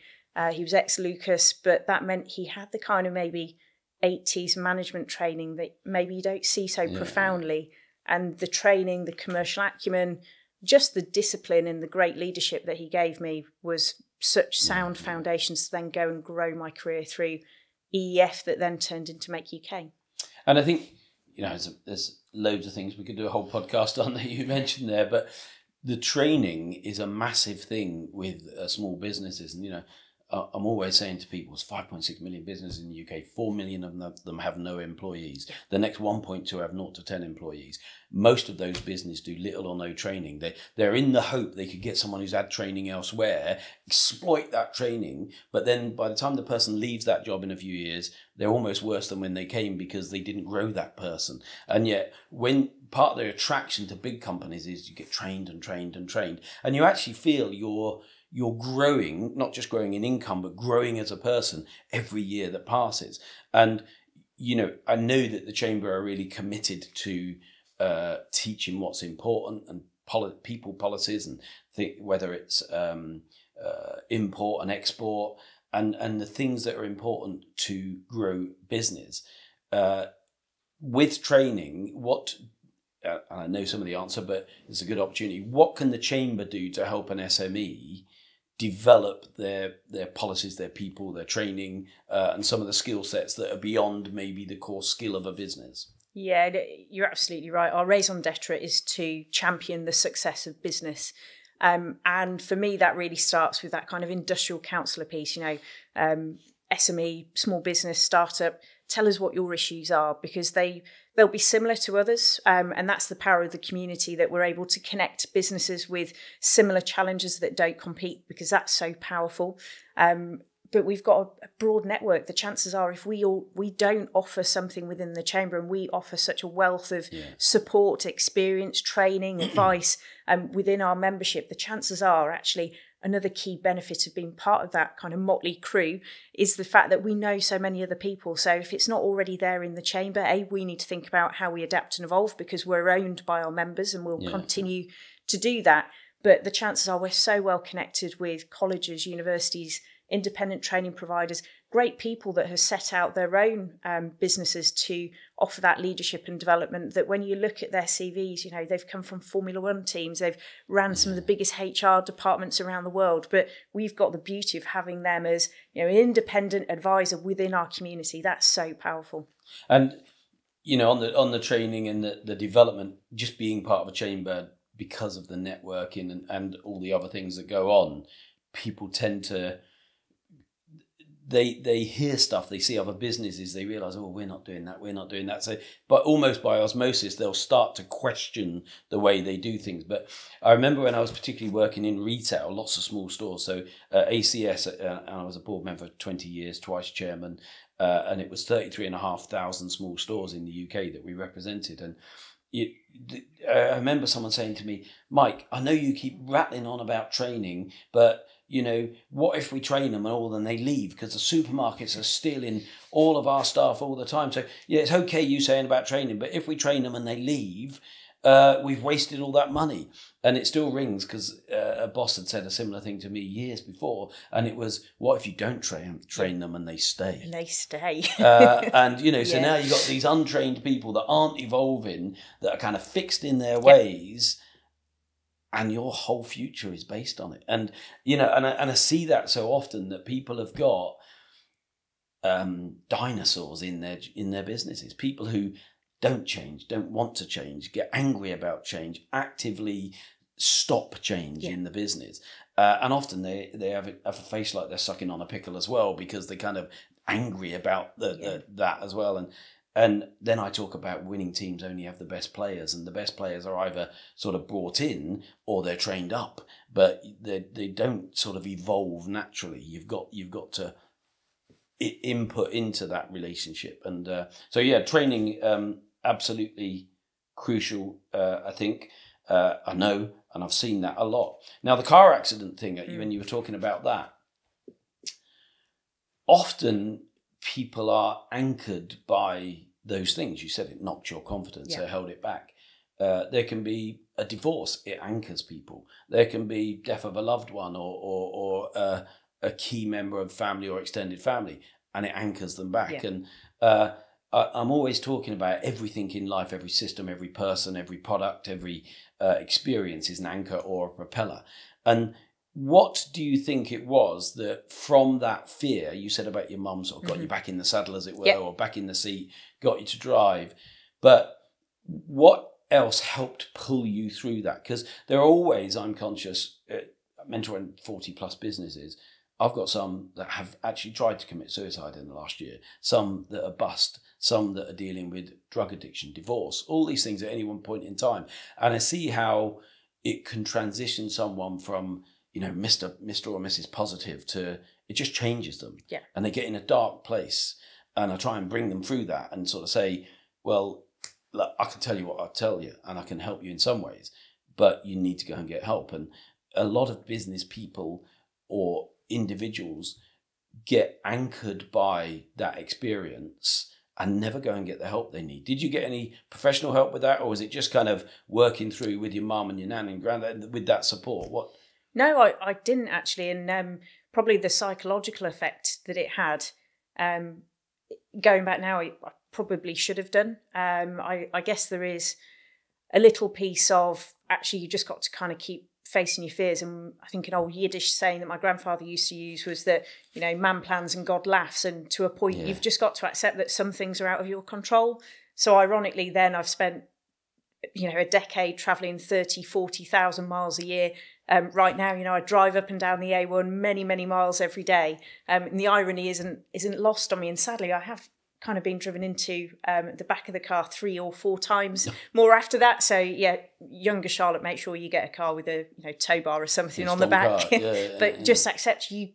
He was ex-Lucas, but that meant he had the kind of maybe 80s management training that maybe you don't see so profoundly. And the training, the commercial acumen, just the discipline and the great leadership that he gave me was such sound foundations to then go and grow my career through EEF that then turned into Make UK.
And I think, there's loads of things we could do a whole podcast on that you mentioned there, but the training is a massive thing with small businesses. And, you know, I'm always saying to people, it's 5.6 million businesses in the UK, 4 million of them have no employees. The next 1.2 have 0 to 10 employees. Most of those businesses do little or no training. They're in the hope they could get someone who's had training elsewhere, exploit that training, but then by the time the person leaves that job in a few years, they're almost worse than when they came because they didn't grow that person. And yet, when part of their attraction to big companies is you get trained and trained and trained, and you actually feel you're growing, not just growing in income, but growing as a person every year that passes. And, you know, I know that the Chamber are really committed to teaching what's important and people policies, and whether it's import and export and the things that are important to grow business. With training, I know some of the answer, but it's a good opportunity. What can the Chamber do to help an SME develop their policies, their people, their training, and some of the skill sets that are beyond maybe the core skill of a business?
Yeah, you're absolutely right. Our raison d'etre is to champion the success of business. And for me, that really starts with that kind of industrial counsellor piece, you know, SME, small business, startup. Tell us what your issues are, because they'll be similar to others. And that's the power of the community, that we're able to connect businesses with similar challenges that don't compete, because that's so powerful. But we've got a broad network. The chances are, if we don't offer something within the Chamber, and we offer such a wealth of support, experience, training, advice within our membership, the chances are actually another key benefit of being part of that kind of motley crew is the fact that we know so many other people. So if it's not already there in the Chamber, we need to think about how we adapt and evolve, because we're owned by our members and we'll continue to do that. But the chances are we're so well connected with colleges, universities, independent training providers, great people that have set out their own businesses to offer that leadership and development, that when you look at their CVs, you know, they've come from Formula One teams, they've ran some of the biggest HR departments around the world, but we've got the beauty of having them as, you know, an independent advisor within our community. That's so powerful.
And, you know, on the training and the development, just being part of a Chamber, because of the networking and all the other things that go on, people tend to, they hear stuff, they see other businesses, they realise, oh, we're not doing that. So, but almost by osmosis, they'll start to question the way they do things. But I remember when I was particularly working in retail, lots of small stores. So ACS, and I was a board member for 20 years, twice chairman, and it was 33,500 small stores in the UK that we represented. And I remember someone saying to me, Mike, I know you keep rattling on about training, but you know, what if we train them and all, then they leave because the supermarkets are stealing all of our staff all the time. So yeah, it's okay you saying about training, but if we train them and they leave, we've wasted all that money. And it still rings, because a boss had said a similar thing to me years before, and it was, what if you don't train them and they stay?
And they stay.
And, you know, so now you've got these untrained people that aren't evolving, that are kind of fixed in their ways, and your whole future is based on it. And, you know, and I see that so often, that people have got dinosaurs in their businesses, people who don't change, don't want to change, get angry about change, actively stop change in the business. And often they have a face like they're sucking on a pickle as well, because they're kind of angry about that as well. And then I talk about winning teams only have the best players, and the best players are either sort of brought in or they're trained up, but they don't sort of evolve naturally. You've got to input into that relationship. And so yeah, training absolutely crucial. I think I know, and I've seen that a lot. Now the car accident thing, when you were talking about that, often people are anchored by those things. You said it knocked your confidence, it held it back. There can be a divorce, it anchors people. There can be death of a loved one or a key member of family or extended family, and it anchors them back. And I'm always talking about everything in life, every system, every person, every product, every experience is an anchor or a propeller. And what do you think it was that, from that fear, you said about your mum sort of got you back in the saddle, as it were, or back in the seat, got you to drive? But what else helped pull you through that? Because there are always, I'm conscious, mentoring 40 plus businesses. I've got some that have actually tried to commit suicide in the last year, some that are bust, some that are dealing with drug addiction, divorce, all these things at any one point in time. And I see how it can transition someone from, Mr. or Mrs. Positive to, it just changes them.
Yeah.
And they get in a dark place. And I try and bring them through that and sort of say, well, look, I can tell you what I'll tell you and I can help you in some ways, but you need to go and get help. And a lot of business people or individuals get anchored by that experience and never go and get the help they need. Did you get any professional help with that, or was it just kind of working through with your mum and your nan and granddad with that support? What?
No, I didn't actually, and probably the psychological effect that it had. Going back now, I probably should have done. I guess there is a little piece of actually you just got to kind of keep facing your fears. And I think an old Yiddish saying that my grandfather used to use was that, man plans and God laughs. And to a point, you've just got to accept that some things are out of your control. So ironically, then I've spent, a decade traveling 30, 40,000 miles a year. Right now, I drive up and down the A1 many, many miles every day. And the irony isn't lost on me. And sadly, I have kind of been driven into the back of the car 3 or 4 times more after that. So yeah, younger Charlotte, make sure you get a car with a tow bar or something on the back. But just accept you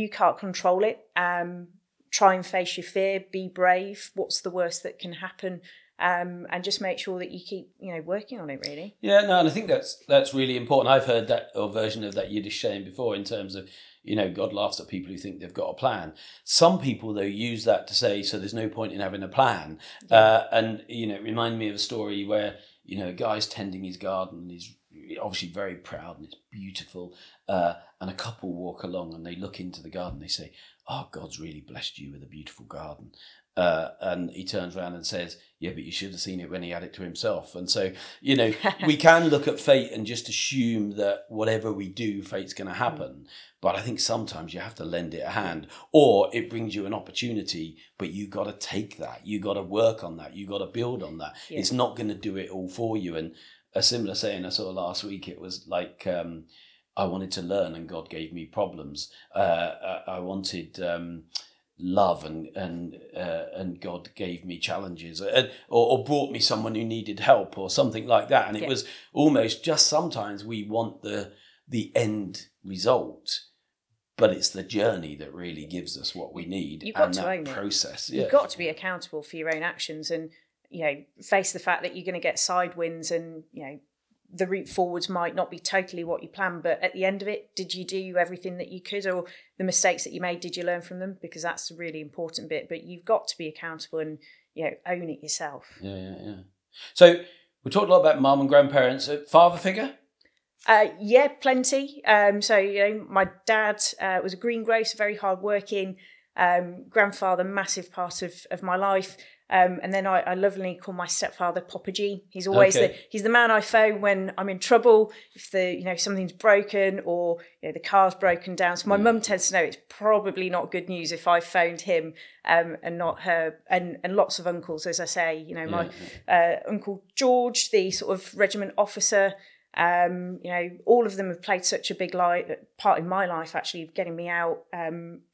can't control it. Try and face your fear. Be brave. What's the worst that can happen? And just make sure that you keep, working on it, really.
Yeah, no, and I think that's really important. I've heard that or version of that Yiddish saying before in terms of, God laughs at people who think they've got a plan. Some people, though, use that to say, so there's no point in having a plan. And, it reminded me of a story where, a guy's tending his garden and he's obviously very proud and it's beautiful. And a couple walk along and they look into the garden. They say, oh, God's really blessed you with a beautiful garden. And he turns around and says, yeah, but you should have seen it when he had it to himself. And so, we can look at fate and just assume that whatever we do, fate's going to happen. But I think sometimes you have to lend it a hand, or it brings you an opportunity, but you got to take that. You got to work on that. You got to build on that. Yeah. It's not going to do it all for you. And a similar saying I saw last week, it was like, I wanted to learn and God gave me problems. I wanted love and God gave me challenges, or brought me someone who needed help or something like that. And it was almost just sometimes we want the end result, but it's the journey that really gives us what we need.
You've got to own
process.
It. You've got to be accountable for your own actions and, face the fact that you're going to get side winds and, the route forwards might not be totally what you planned, but at the end of it, did you do everything that you could, or the mistakes that you made, did you learn from them? Because that's a really important bit, but you've got to be accountable and, own it yourself.
Yeah. So we talked a lot about mum and grandparents. Father figure?
Yeah, plenty. So, my dad was a greengrocer, very hardworking. Grandfather, massive part of my life. And then I lovingly call my stepfather Papa G. He's always he's the man I phone when I'm in trouble, if something's broken or the car's broken down. So my mum tends to know it's probably not good news if I phoned him and not her. And lots of uncles, as I say, my Uncle George, the sort of regiment officer. All of them have played such a big part in my life, actually, getting me out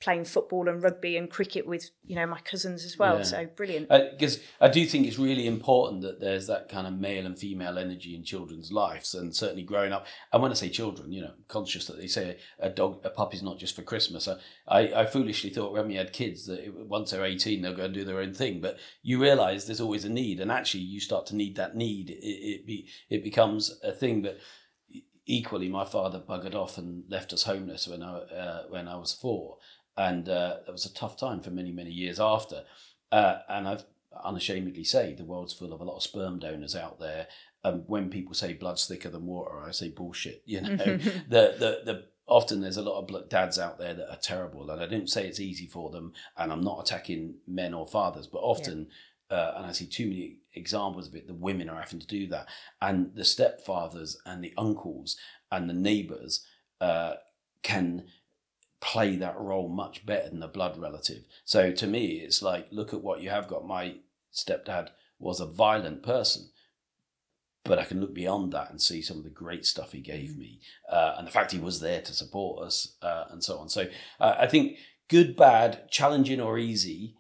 playing football and rugby and cricket with, my cousins as well. Yeah. So brilliant.
Because I do think it's really important that there's that kind of male and female energy in children's lives, and certainly growing up. And when I say children, conscious that they say a puppy's not just for Christmas. I foolishly thought when we had kids that once they're 18, they'll go and do their own thing. But you realise there's always a need, and actually you start to need that need. It becomes a thing that. Equally, my father buggered off and left us homeless when I was 4, and that was a tough time for many, many years after. And I've unashamedly say the world's full of a lot of sperm donors out there. When people say blood's thicker than water, I say bullshit. Often there's a lot of dads out there that are terrible, and I don't say it's easy for them. And I'm not attacking men or fathers, but often. And I see too many examples of it, the women are having to do that. And the stepfathers and the uncles and the neighbours can play that role much better than the blood relative. So to me, it's like, look at what you have got. My stepdad was a violent person, but I can look beyond that and see some of the great stuff he gave me, and the fact he was there to support us, and so on. So I think good, bad, challenging or easy,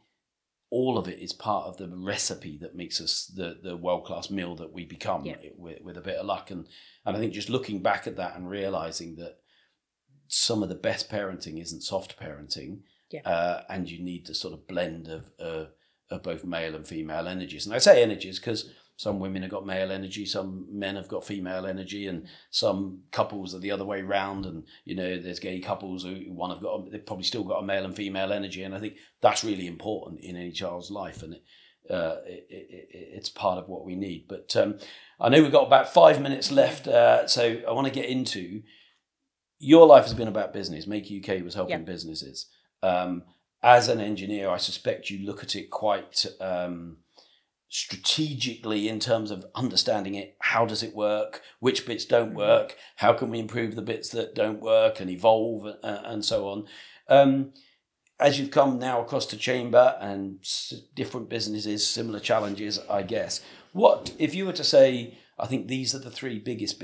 all of it is part of the recipe that makes us the world-class meal that we become, with a bit of luck. And I think just looking back at that and realising that some of the best parenting isn't soft parenting, and you need the sort of blend of both male and female energies. And I say energies because some women have got male energy, some men have got female energy, and some couples are the other way round. And, there's gay couples who they've probably still got a male and female energy. And I think that's really important in any child's life. And it's part of what we need. But I know we've got about 5 minutes left. So I want to get into, your life has been about business. Make UK was helping businesses. As an engineer, I suspect you look at it quite strategically in terms of understanding it. How does it work? Which bits don't work? How can we improve the bits that don't work and evolve, and so on? As you've come now across to Chamber and different businesses, similar challenges, I guess. What, if you were to say, I think these are the three biggest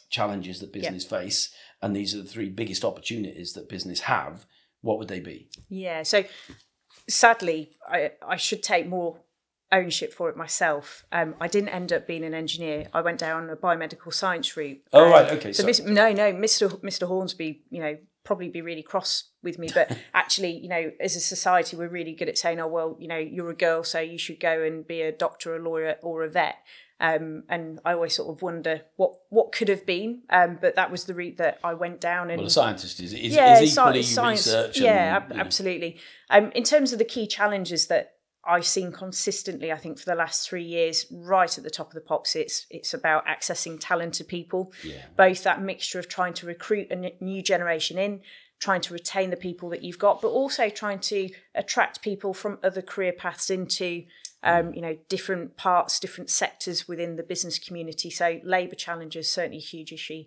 challenges that business face, and these are the three biggest opportunities that business have, what would they be? Yeah,
so sadly, I should take more ownership for it myself. I didn't end up being an engineer. I went down a biomedical science route.
Oh, right, okay.
So Mr. Hornsby, probably be really cross with me, but actually, as a society, we're really good at saying, oh, well, you're a girl, so you should go and be a doctor, a lawyer, or a vet. And I always sort of wonder what could have been, but that was the route that I went down. And
a scientist is equally
science,
research.
Absolutely. In terms of the key challenges that I've seen consistently, I think, for the last 3 years, right at the top of the pops, it's about accessing talented people, both that mixture of trying to recruit a new generation in, trying to retain the people that you've got, but also trying to attract people from other career paths into different parts, different sectors within the business community. So labour challenges, certainly a huge issue.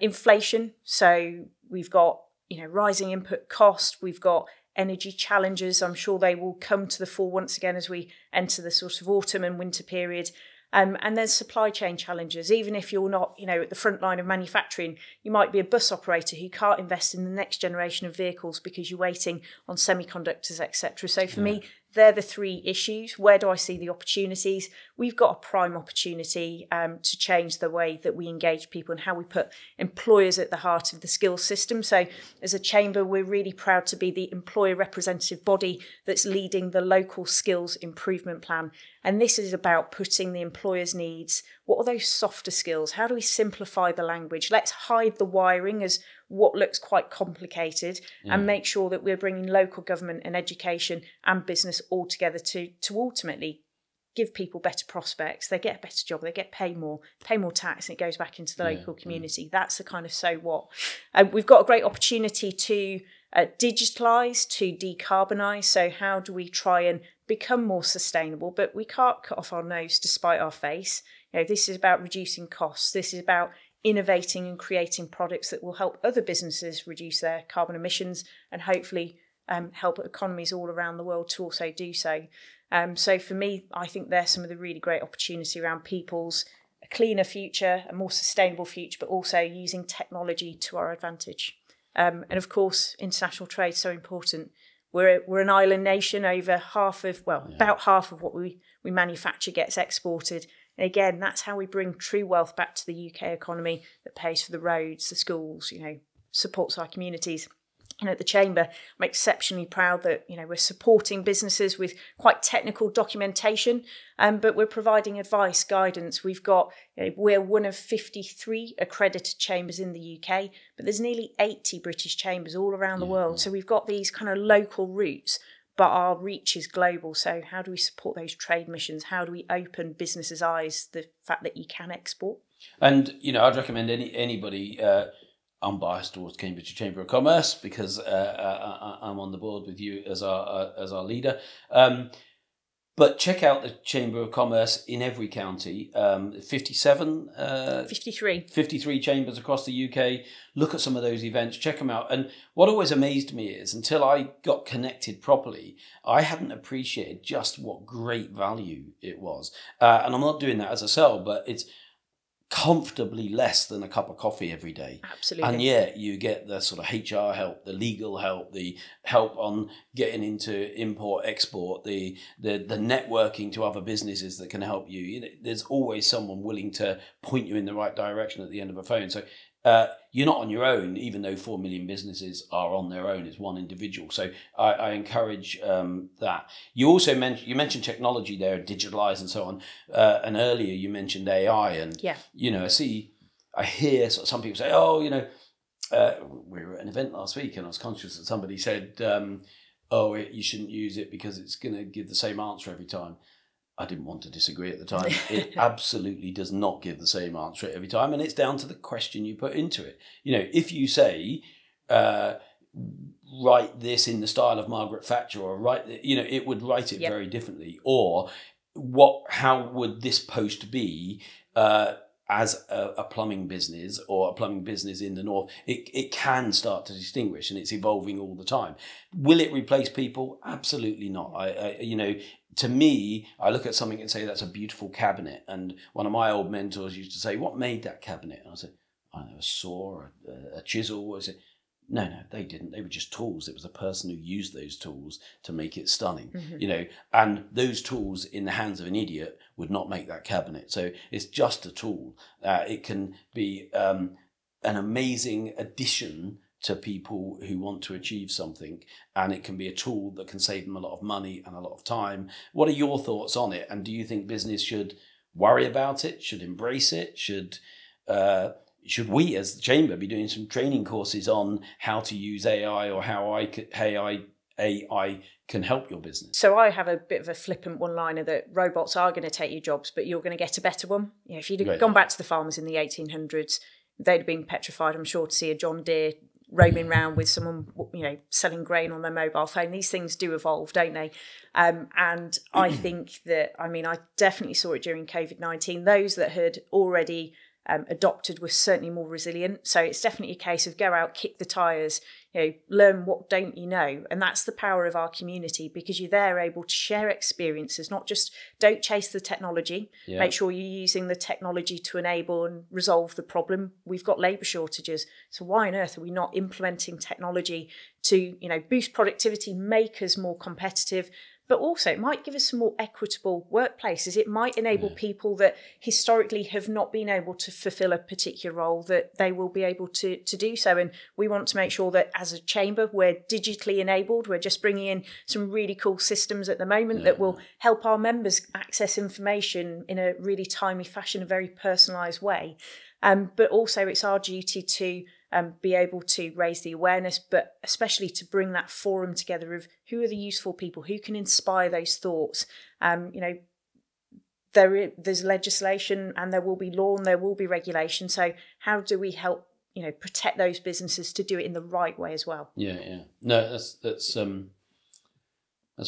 Inflation, so we've got, rising input cost, we've got energy challenges. I'm sure they will come to the fore once again as we enter the sort of autumn and winter period. And there's supply chain challenges. Even if you're not, at the front line of manufacturing, you might be a bus operator who can't invest in the next generation of vehicles because you're waiting on semiconductors, etc. So for me, they're the three issues. Where do I see the opportunities? We've got a prime opportunity to change the way that we engage people and how we put employers at the heart of the skills system. So as a chamber, we're really proud to be the employer representative body that's leading the local skills improvement plan. And this is about putting the employer's needs. What are those softer skills? How do we simplify the language? Let's hide the wiring as what looks quite complicated and make sure that we're bringing local government and education and business all together to ultimately give people better prospects. They get a better job, they get pay more tax, and it goes back into the local community. That's the kind of so what. We've got a great opportunity to digitalise, to decarbonise. So how do we try and become more sustainable? But we can't cut off our nose to spite our face. This is about reducing costs. This is about innovating and creating products that will help other businesses reduce their carbon emissions and hopefully help economies all around the world to also do so. So for me, I think there's some of the really great opportunity around people's a cleaner future, a more sustainable future, but also using technology to our advantage. And of course, international trade is so important. We're an island nation. Over about half of what we manufacture gets exported. And again, that's how we bring true wealth back to the UK economy that pays for the roads, the schools, supports our communities. And at the Chamber, I'm exceptionally proud that, we're supporting businesses with quite technical documentation, but we're providing advice, guidance. We've got, we're one of 53 accredited chambers in the UK, but there's nearly 80 British chambers all around the world. So we've got these kind of local roots, but our reach is global. So how do we support those trade missions? How do we open businesses' eyes, the fact that you can export?
And, I'd recommend anybody... I'm biased towards Cambridgeshire Chamber of Commerce because I'm on the board with you as our leader. But check out the Chamber of Commerce in every county, 53 chambers across the UK. Look at some of those events, check them out. And what always amazed me is, until I got connected properly, I hadn't appreciated just what great value it was. And I'm not doing that as a sell, but it's comfortably less than a cup of coffee every day.
Absolutely.
And yet you get the sort of HR help, the legal help, the help on getting into import, export, the networking to other businesses that can help you. You know, there's always someone willing to point you in the right direction at the end of a phone. So you're not on your own, even though 4 million businesses are on their own. It's one individual. So I encourage that. You also mentioned technology there, digitalize and so on. And earlier you mentioned AI. And, you know, I hear some people say, oh, you know, we were at an event last week and I was conscious that somebody said, you shouldn't use it because it's going to give the same answer every time. I didn't want to disagree at the time. It absolutely does not give the same answer every time. And it's down to the question you put into it. You know, if you say, write this in the style of Margaret Thatcher, or it would write it very differently. Or how would this post be as a plumbing business or a plumbing business in the north? It can start to distinguish, and it's evolving all the time. Will it replace people? Absolutely not. To me, I look at something and say, that's a beautiful cabinet. And one of my old mentors used to say, what made that cabinet? And I said, I don't know, a saw, a chisel. I said, no, they didn't. They were just tools. It was a person who used those tools to make it stunning, you know, and those tools in the hands of an idiot would not make that cabinet. So it's just a tool. It can be an amazing addition to people who want to achieve something, and it can be a tool that can save them a lot of money and a lot of time. What are your thoughts on it? And do you think business should worry about it, should embrace it, should we as the Chamber be doing some training courses on how to use AI, or how AI can help your business?
So I have a bit of a flippant one-liner that robots are going to take your jobs, but you're going to get a better one. You know, if you'd have gone back to the farmers in the 1800s, they'd have been petrified, I'm sure, to see a John Deere roaming around with someone, you know, selling grain on their mobile phone. These things do evolve, don't they? And I think that, I definitely saw it during COVID-19. Those that had already adopted were certainly more resilient. So it's definitely a case of go out, kick the tyres, you know, learn what don't you know. And that's the power of our community, because you're there able to share experiences, not just don't chase the technology. Make sure you're using the technology to enable and resolve the problem. We've got labour shortages. So why on earth are we not implementing technology to, you know, boost productivity, make us more competitive? But also it might give us some more equitable workplaces. It might enable people that historically have not been able to fulfil a particular role, that they will be able to do so. And we want to make sure that as a chamber, we're digitally enabled. We're just bringing in some really cool systems at the moment that will help our members access information in a really timely fashion, a very personalised way. But also it's our duty to be able to raise the awareness, but especially to bring that forum together of who are the useful people, who can inspire those thoughts. You know, there's legislation and there will be law and there will be regulation. So how do we help, you know, protect those businesses to do it in the right way as well? Yeah.
No, that's a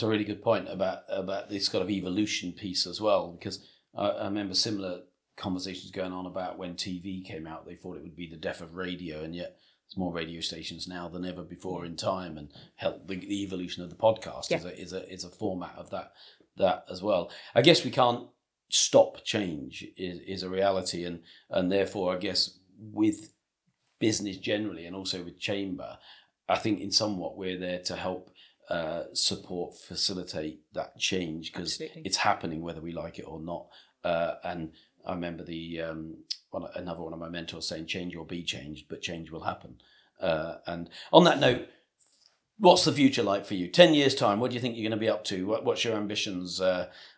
really good point about this kind of evolution piece as well, because I remember similar conversations going on about when TV came out. They thought it would be the death of radio, and yet there's more radio stations now than ever before in time, and the evolution of the podcast is a format of that as well. I guess we can't stop change is a reality, and therefore I guess with business generally and also with Chamber, I think in somewhat we're there to help support, facilitate that change, because it's happening whether we like it or not. And I remember another one of my mentors saying, change or be changed, but change will happen. And on that note, what's the future like for you? 10 years' time, what do you think you're going to be up to? What's your ambitions?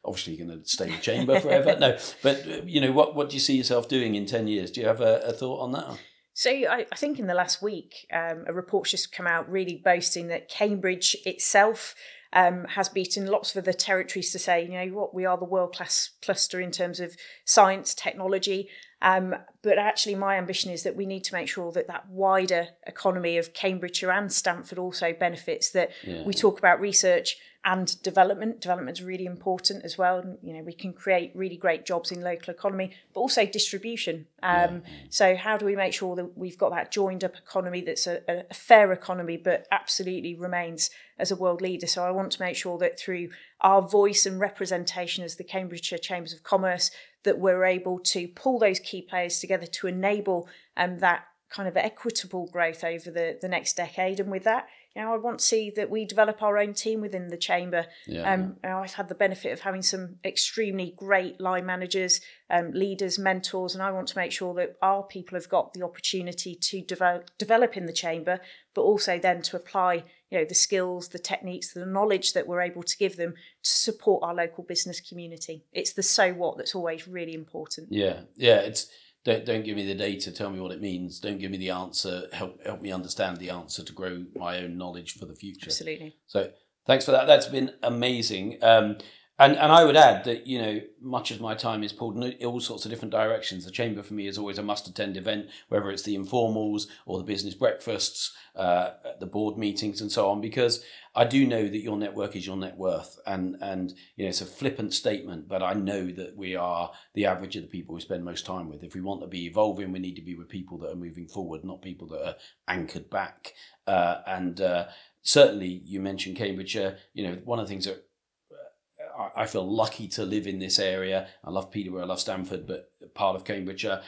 Obviously, you're going to stay in Chamber forever. No, but you know, what do you see yourself doing in 10 years? Do you have a thought on that?
So I think in the last week, a report's just come out really boasting that Cambridge itself has beaten lots of other territories to say, you know what, we are the world-class cluster in terms of science, technology. But actually my ambition is that we need to make sure that wider economy of Cambridgeshire and Stamford also benefits, that we talk about research, and development. Development is really important as well. You know, we can create really great jobs in local economy, but also distribution. So how do we make sure that we've got that joined up economy that's a fair economy, but absolutely remains as a world leader? So I want to make sure that through our voice and representation as the Cambridgeshire Chambers of Commerce, that we're able to pull those key players together to enable that kind of equitable growth over the next decade. And with that, you know, I want to see that we develop our own team within the chamber. You know, I've had the benefit of having some extremely great line managers, leaders, mentors, and I want to make sure that our people have got the opportunity to develop in the chamber, but also then to apply, you know, the skills, the techniques, the knowledge that we're able to give them to support our local business community. It's the so what that's always really important.
It's don't give me the data, tell me what it means. Don't give me the answer, help me understand the answer to grow my own knowledge for the future.
Absolutely.
So thanks for that. That's been amazing. And I would add that, you know, much as my time is pulled in all sorts of different directions, the Chamber for me is always a must-attend event, whether it's the informals or the business breakfasts, the board meetings and so on, because I do know that your network is your net worth. And you know, it's a flippant statement, but I know that we are the average of the people we spend most time with. If we want to be evolving, we need to be with people that are moving forward, not people that are anchored back. Certainly, you mentioned Cambridgeshire. You know, one of the things that I feel lucky to live in this area. I love Peterborough, I love Stamford, but part of Cambridgeshire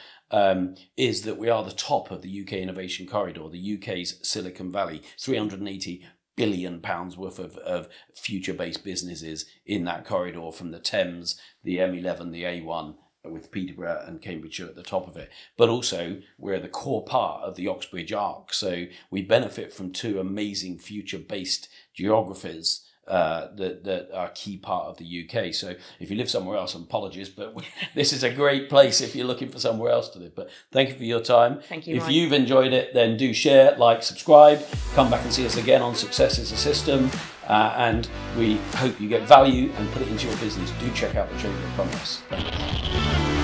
is that we are the top of the UK Innovation Corridor, the UK's Silicon Valley. £380 billion worth of future-based businesses in that corridor, from the Thames, the M11, the A1, with Peterborough and Cambridgeshire at the top of it. But also, we're the core part of the Oxbridge Arc. So we benefit from two amazing future-based geographies that are a key part of the UK. So if you live somewhere else, apologies, but this is a great place if you're looking for somewhere else to live. But thank you for your time.
Thank you,
If
Mike.
you've enjoyed it, then do share, like, subscribe, come back and see us again on Success is a System, and we hope you get value and put it into your business. Do check out the Chamber of Commerce. Thank you.